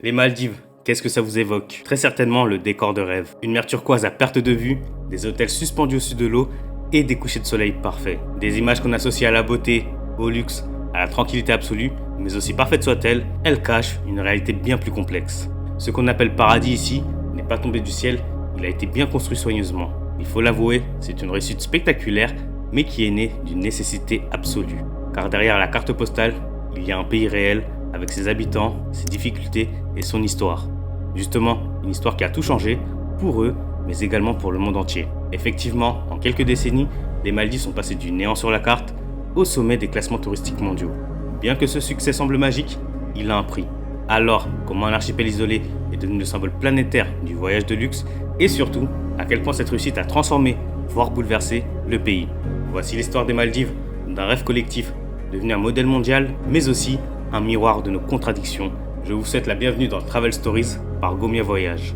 Les Maldives, qu'est-ce que ça vous évoque? Très certainement le décor de rêve. Une mer turquoise à perte de vue, des hôtels suspendus au-dessus de l'eau et des couchers de soleil parfaits. Des images qu'on associe à la beauté, au luxe, à la tranquillité absolue, mais aussi parfaite soit-elle, elles cachent une réalité bien plus complexe. Ce qu'on appelle paradis ici n'est pas tombé du ciel, il a été bien construit soigneusement. Il faut l'avouer, c'est une réussite spectaculaire, mais qui est née d'une nécessité absolue. Car derrière la carte postale, il y a un pays réel, avec ses habitants, ses difficultés et son histoire. Justement, une histoire qui a tout changé, pour eux, mais également pour le monde entier. Effectivement, en quelques décennies, les Maldives sont passés du néant sur la carte au sommet des classements touristiques mondiaux. Bien que ce succès semble magique, il a un prix. Alors, comment un archipel isolé est devenu le symbole planétaire du voyage de luxe, et surtout, à quel point cette réussite a transformé, voire bouleversé, le pays. Voici l'histoire des Maldives, d'un rêve collectif, devenu un modèle mondial, mais aussi un miroir de nos contradictions. Je vous souhaite la bienvenue dans Travel Stories par Gomia Voyage.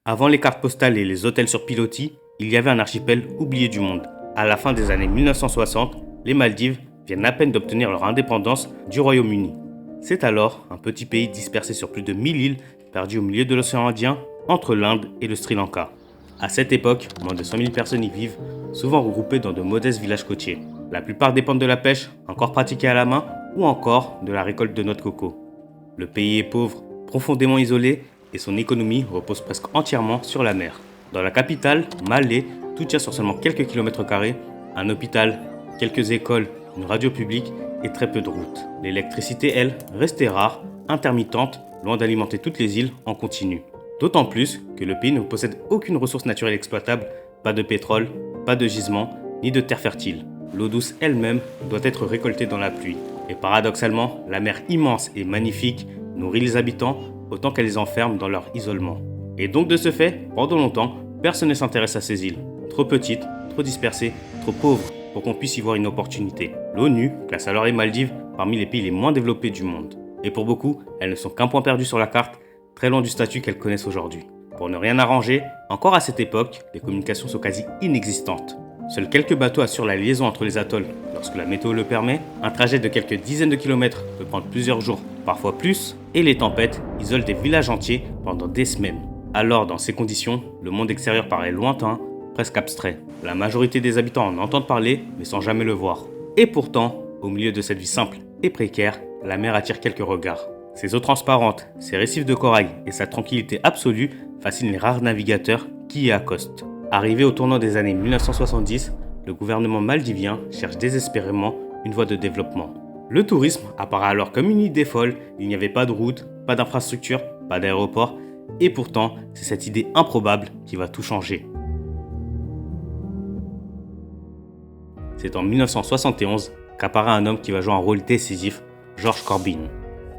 Avant les cartes postales et les hôtels sur pilotis, il y avait un archipel oublié du monde. À la fin des années 1960, les Maldives viennent à peine d'obtenir leur indépendance du Royaume-Uni. C'est alors un petit pays dispersé sur plus de 1000 îles, perdu au milieu de l'océan Indien, entre l'Inde et le Sri Lanka. À cette époque, moins de 100 000 personnes y vivent, souvent regroupées dans de modestes villages côtiers. La plupart dépendent de la pêche, encore pratiquée à la main, ou encore de la récolte de noix de coco. Le pays est pauvre, profondément isolé, et son économie repose presque entièrement sur la mer. Dans la capitale, Malé, tout tient sur seulement quelques kilomètres carrés, un hôpital, quelques écoles, une radio publique et très peu de routes. L'électricité, elle, restait rare, intermittente, loin d'alimenter toutes les îles en continu. D'autant plus que le pays ne possède aucune ressource naturelle exploitable, pas de pétrole, pas de gisement, ni de terre fertile. L'eau douce elle-même doit être récoltée dans la pluie. Et paradoxalement, la mer immense et magnifique nourrit les habitants autant qu'elle les enferme dans leur isolement. Et donc de ce fait, pendant longtemps, personne ne s'intéresse à ces îles. Trop petites, trop dispersées, trop pauvres pour qu'on puisse y voir une opportunité. L'ONU classe alors les Maldives parmi les pays les moins développés du monde. Et pour beaucoup, elles ne sont qu'un point perdu sur la carte, très loin du statut qu'elles connaissent aujourd'hui. Pour ne rien arranger, encore à cette époque, les communications sont quasi inexistantes. Seuls quelques bateaux assurent la liaison entre les atolls lorsque la météo le permet. Un trajet de quelques dizaines de kilomètres peut prendre plusieurs jours, parfois plus, et les tempêtes isolent des villages entiers pendant des semaines. Alors, dans ces conditions, le monde extérieur paraît lointain, presque abstrait. La majorité des habitants en entendent parler, mais sans jamais le voir. Et pourtant, au milieu de cette vie simple et précaire, la mer attire quelques regards. Ses eaux transparentes, ses récifs de corail et sa tranquillité absolue fascinent les rares navigateurs qui y accostent. Arrivé au tournant des années 1970, le gouvernement maldivien cherche désespérément une voie de développement. Le tourisme apparaît alors comme une idée folle, il n'y avait pas de route, pas d'infrastructure, pas d'aéroport, et pourtant, c'est cette idée improbable qui va tout changer. C'est en 1971 qu'apparaît un homme qui va jouer un rôle décisif, George Corbin.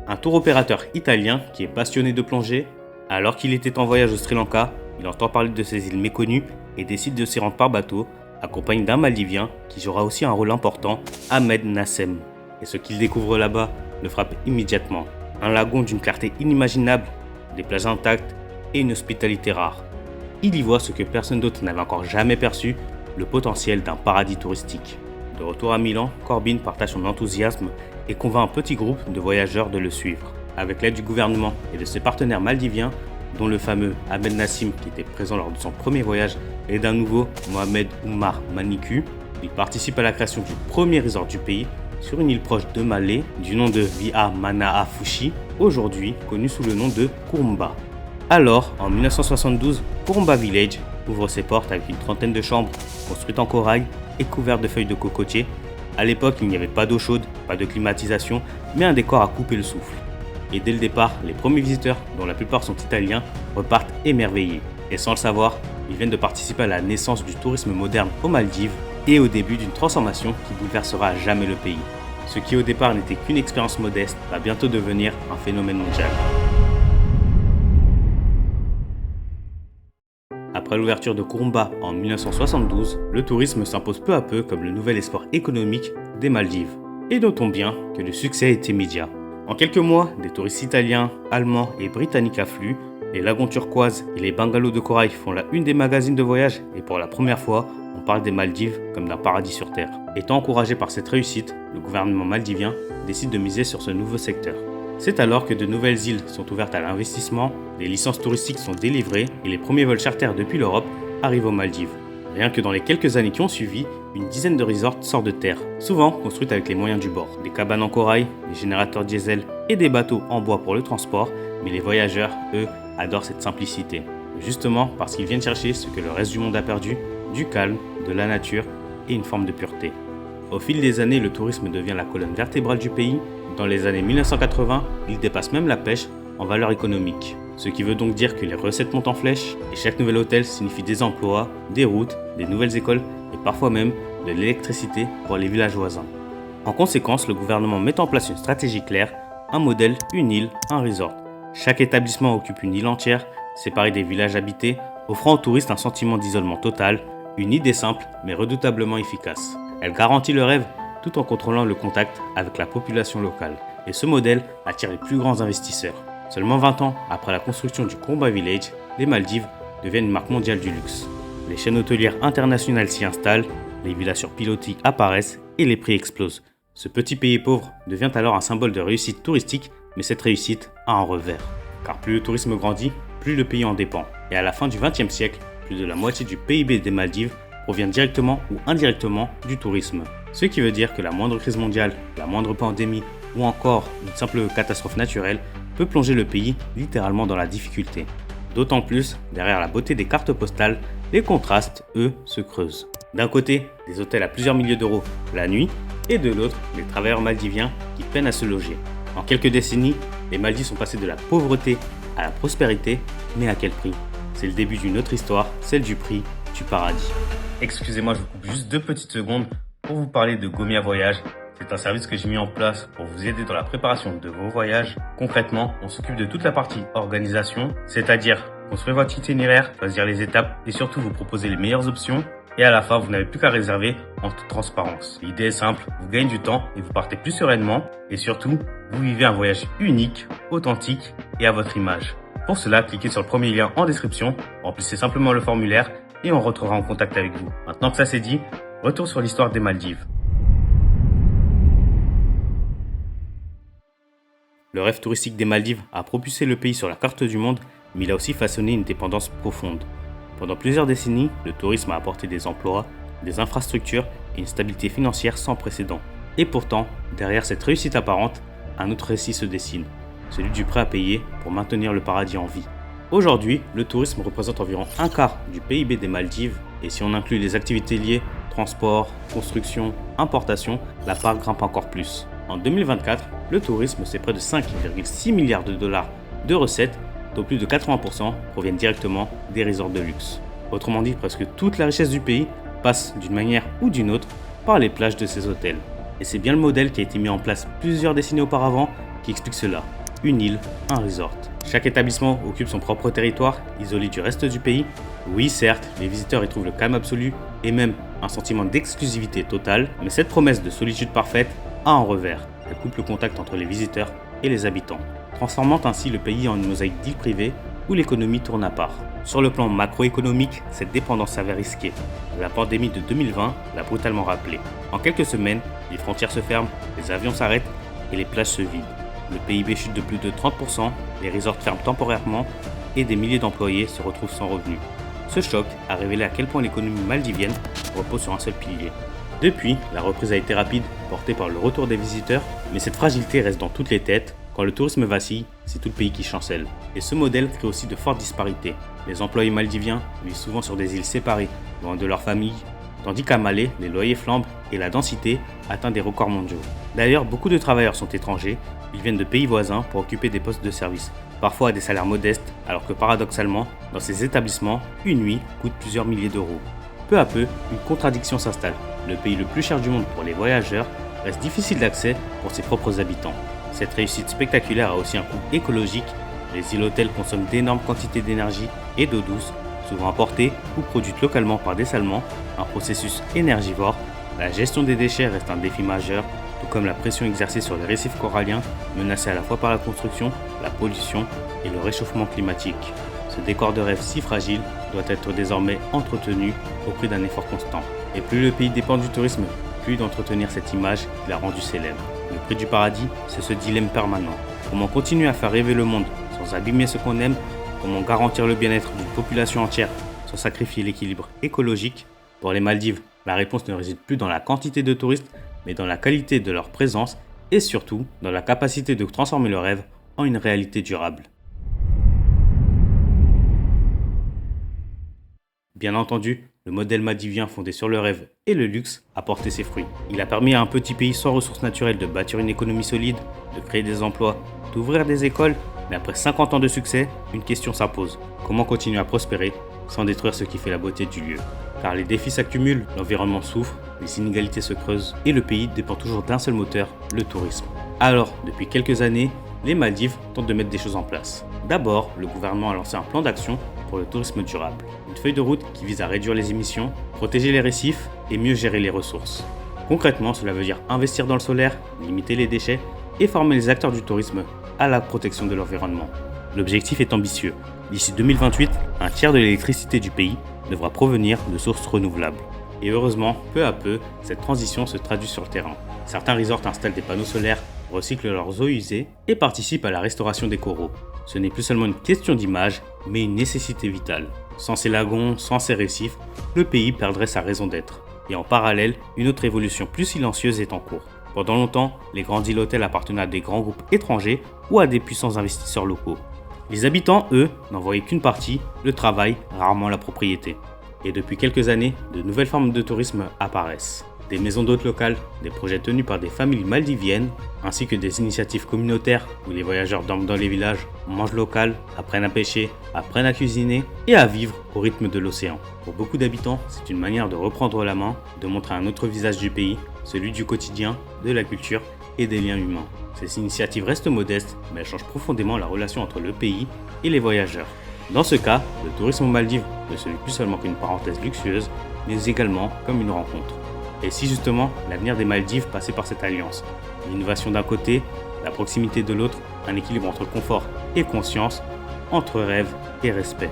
Un tour opérateur italien qui est passionné de plongée. Alors qu'il était en voyage au Sri Lanka, il entend parler de ces îles méconnues et décide de s'y rendre par bateau, accompagné d'un Maldivien qui jouera aussi un rôle important, Ahmed Nassem. Et ce qu'il découvre là-bas le frappe immédiatement. Un lagon d'une clarté inimaginable, des plages intactes et une hospitalité rare. Il y voit ce que personne d'autre n'avait encore jamais perçu, le potentiel d'un paradis touristique. De retour à Milan, Corbin partage son enthousiasme et convainc un petit groupe de voyageurs de le suivre. Avec l'aide du gouvernement et de ses partenaires maldiviens, dont le fameux Ahmed Nassim qui était présent lors de son premier voyage et d'un nouveau Mohamed Oumar Maniku, il participe à la création du premier resort du pays sur une île proche de Malé du nom de Via Manaa Fushi, aujourd'hui connu sous le nom de Kurumba. Alors, en 1972, Kurumba Village ouvre ses portes avec une trentaine de chambres construites en corail et couvertes de feuilles de cocotier. À l'époque, il n'y avait pas d'eau chaude, pas de climatisation, mais un décor à couper le souffle. Et dès le départ, les premiers visiteurs, dont la plupart sont italiens, repartent émerveillés. Et sans le savoir, ils viennent de participer à la naissance du tourisme moderne aux Maldives et au début d'une transformation qui bouleversera à jamais le pays. Ce qui au départ n'était qu'une expérience modeste va bientôt devenir un phénomène mondial. Après l'ouverture de Kurumba en 1972, le tourisme s'impose peu à peu comme le nouvel espoir économique des Maldives. Et notons bien que le succès est immédiat. En quelques mois, des touristes italiens, allemands et britanniques affluent, Les lagons turquoises et les bungalows de corail font la une des magazines de voyage et pour la première fois, on parle des Maldives comme d'un paradis sur Terre. Étant encouragé par cette réussite, le gouvernement maldivien décide de miser sur ce nouveau secteur. C'est alors que de nouvelles îles sont ouvertes à l'investissement, les licences touristiques sont délivrées et les premiers vols charters depuis l'Europe arrivent aux Maldives. Rien que dans les quelques années qui ont suivi, une dizaine de resorts sortent de terre, souvent construites avec les moyens du bord. Des cabanes en corail, des générateurs diesel et des bateaux en bois pour le transport, mais les voyageurs, eux, adorent cette simplicité. Justement parce qu'ils viennent chercher ce que le reste du monde a perdu, du calme, de la nature et une forme de pureté. Au fil des années, le tourisme devient la colonne vertébrale du pays. Dans les années 1980, il dépasse même la pêche en valeur économique. Ce qui veut donc dire que les recettes montent en flèche et chaque nouvel hôtel signifie des emplois, des routes, des nouvelles écoles et parfois même de l'électricité pour les villages voisins. En conséquence, le gouvernement met en place une stratégie claire, un modèle, une île, un resort. Chaque établissement occupe une île entière, séparée des villages habités, offrant aux touristes un sentiment d'isolement total, une idée simple mais redoutablement efficace. Elle garantit le rêve tout en contrôlant le contact avec la population locale. Et ce modèle attire les plus grands investisseurs. Seulement 20 ans après la construction du Kumba Village, les Maldives deviennent une marque mondiale du luxe. Les chaînes hôtelières internationales s'y installent, les villas sur pilotis apparaissent et les prix explosent. Ce petit pays pauvre devient alors un symbole de réussite touristique, mais cette réussite a un revers. Car plus le tourisme grandit, plus le pays en dépend. Et à la fin du XXe siècle, plus de la moitié du PIB des Maldives provient directement ou indirectement du tourisme. Ce qui veut dire que la moindre crise mondiale, la moindre pandémie ou encore une simple catastrophe naturelle peut plonger le pays littéralement dans la difficulté. D'autant plus, derrière la beauté des cartes postales, les contrastes, eux, se creusent. D'un côté, des hôtels à plusieurs milliers d'euros la nuit, et de l'autre, des travailleurs maldiviens qui peinent à se loger. En quelques décennies, les Maldives sont passés de la pauvreté à la prospérité, mais à quel prix? C'est le début d'une autre histoire, celle du prix du paradis. Excusez-moi, je vous coupe juste 2 petites secondes pour vous parler de Gomia Voyage. C'est un service que j'ai mis en place pour vous aider dans la préparation de vos voyages. Concrètement, on s'occupe de toute la partie organisation, c'est-à-dire construire votre itinéraire, choisir les étapes et surtout vous proposer les meilleures options. Et à la fin, vous n'avez plus qu'à réserver en toute transparence. L'idée est simple, vous gagnez du temps et vous partez plus sereinement. Et surtout, vous vivez un voyage unique, authentique et à votre image. Pour cela, cliquez sur le premier lien en description, remplissez simplement le formulaire et on rentrera en contact avec vous. Maintenant que ça c'est dit, retour sur l'histoire des Maldives. Le rêve touristique des Maldives a propulsé le pays sur la carte du monde, mais il a aussi façonné une dépendance profonde. Pendant plusieurs décennies, le tourisme a apporté des emplois, des infrastructures et une stabilité financière sans précédent. Et pourtant, derrière cette réussite apparente, un autre récit se dessine, celui du prêt à payer pour maintenir le paradis en vie. Aujourd'hui, le tourisme représente environ un quart du PIB des Maldives, et si on inclut les activités liées, transport, construction, importation, la part grimpe encore plus. En 2024, le tourisme, c'est près de 5,6 milliards de dollars de recettes, dont plus de 80% proviennent directement des resorts de luxe. Autrement dit, presque toute la richesse du pays passe d'une manière ou d'une autre par les plages de ces hôtels. Et c'est bien le modèle qui a été mis en place plusieurs décennies auparavant qui explique cela. Une île, un resort. Chaque établissement occupe son propre territoire, isolé du reste du pays. Oui, certes, les visiteurs y trouvent le calme absolu et même un sentiment d'exclusivité totale, mais cette promesse de solitude parfaite a un revers. Elle coupe le contact entre les visiteurs et les habitants, transformant ainsi le pays en une mosaïque d'îles privées où l'économie tourne à part. Sur le plan macroéconomique, cette dépendance s'avère risquée. La pandémie de 2020 l'a brutalement rappelé. En quelques semaines, les frontières se ferment, les avions s'arrêtent et les plages se vident. Le PIB chute de plus de 30%, les resorts ferment temporairement et des milliers d'employés se retrouvent sans revenus. Ce choc a révélé à quel point l'économie maldivienne repose sur un seul pilier. Depuis, la reprise a été rapide, portée par le retour des visiteurs, mais cette fragilité reste dans toutes les têtes. Quand le tourisme vacille, c'est tout le pays qui chancelle. Et ce modèle crée aussi de fortes disparités. Les employés maldiviens vivent souvent sur des îles séparées, loin de leur famille, tandis qu'à Malé, les loyers flambent et la densité atteint des records mondiaux. D'ailleurs, beaucoup de travailleurs sont étrangers, ils viennent de pays voisins pour occuper des postes de service, parfois à des salaires modestes, alors que paradoxalement, dans ces établissements, une nuit coûte plusieurs milliers d'euros. Peu à peu, une contradiction s'installe. Le pays le plus cher du monde pour les voyageurs reste difficile d'accès pour ses propres habitants. Cette réussite spectaculaire a aussi un coût écologique. Les îles-hôtels consomment d'énormes quantités d'énergie et d'eau douce, souvent importées ou produites localement par des Salmans, un processus énergivore. La gestion des déchets reste un défi majeur, tout comme la pression exercée sur les récifs coralliens, menacés à la fois par la construction la pollution et le réchauffement climatique. Ce décor de rêve si fragile doit être désormais entretenu au prix d'un effort constant. Et plus le pays dépend du tourisme, plus d'entretenir cette image qui l'a rendu célèbre. Le prix du paradis, c'est ce dilemme permanent. Comment continuer à faire rêver le monde sans abîmer ce qu'on aime? Comment garantir le bien-être d'une population entière sans sacrifier l'équilibre écologique? Pour les Maldives, la réponse ne réside plus dans la quantité de touristes, mais dans la qualité de leur présence et surtout dans la capacité de transformer le rêve en une réalité durable. Bien entendu, le modèle maldivien fondé sur le rêve et le luxe a porté ses fruits. Il a permis à un petit pays sans ressources naturelles de bâtir une économie solide, de créer des emplois, d'ouvrir des écoles, mais après 50 ans de succès, une question s'impose. Comment continuer à prospérer sans détruire ce qui fait la beauté du lieu? Car les défis s'accumulent, l'environnement souffre, les inégalités se creusent et le pays dépend toujours d'un seul moteur, le tourisme. Alors, depuis quelques années, les Maldives tentent de mettre des choses en place. D'abord, le gouvernement a lancé un plan d'action pour le tourisme durable. Une feuille de route qui vise à réduire les émissions, protéger les récifs et mieux gérer les ressources. Concrètement, cela veut dire investir dans le solaire, limiter les déchets et former les acteurs du tourisme à la protection de l'environnement. L'objectif est ambitieux. D'ici 2028, un tiers de l'électricité du pays devra provenir de sources renouvelables. Et heureusement, peu à peu, cette transition se traduit sur le terrain. Certains resorts installent des panneaux solaires, recyclent leurs eaux usées et participent à la restauration des coraux. Ce n'est plus seulement une question d'image, mais une nécessité vitale. Sans ces lagons, sans ces récifs, le pays perdrait sa raison d'être. Et en parallèle, une autre évolution plus silencieuse est en cours. Pendant longtemps, les grands îles hôtels appartenaient à des grands groupes étrangers ou à des puissants investisseurs locaux. Les habitants, eux, n'en voyaient qu'une partie, le travail, rarement la propriété. Et depuis quelques années, de nouvelles formes de tourisme apparaissent. Des maisons d'hôtes locales, des projets tenus par des familles maldiviennes, ainsi que des initiatives communautaires où les voyageurs dorment dans les villages, mangent local, apprennent à pêcher, apprennent à cuisiner et à vivre au rythme de l'océan. Pour beaucoup d'habitants, c'est une manière de reprendre la main, de montrer un autre visage du pays, celui du quotidien, de la culture et des liens humains. Ces initiatives restent modestes, mais elles changent profondément la relation entre le pays et les voyageurs. Dans ce cas, le tourisme aux Maldives ne se vit plus seulement qu'une parenthèse luxueuse, mais également comme une rencontre. Et si justement l'avenir des Maldives passait par cette alliance, l'innovation d'un côté, la proximité de l'autre, un équilibre entre confort et conscience, entre rêve et respect.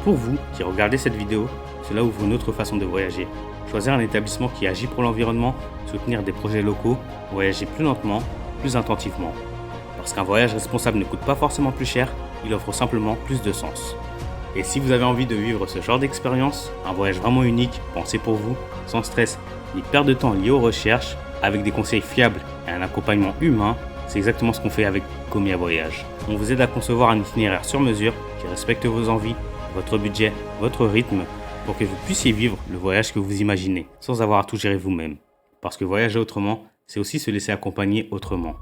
Pour vous qui regardez cette vidéo, cela ouvre une autre façon de voyager. Choisir un établissement qui agit pour l'environnement, soutenir des projets locaux, voyager plus lentement, plus attentivement. Parce qu'un voyage responsable ne coûte pas forcément plus cher, il offre simplement plus de sens. Et si vous avez envie de vivre ce genre d'expérience, un voyage vraiment unique, pensé pour vous, sans stress ni perte de temps lié aux recherches, avec des conseils fiables et un accompagnement humain, c'est exactement ce qu'on fait avec Comia Voyage. On vous aide à concevoir un itinéraire sur mesure qui respecte vos envies, votre budget, votre rythme, pour que vous puissiez vivre le voyage que vous imaginez, sans avoir à tout gérer vous-même. Parce que voyager autrement, c'est aussi se laisser accompagner autrement.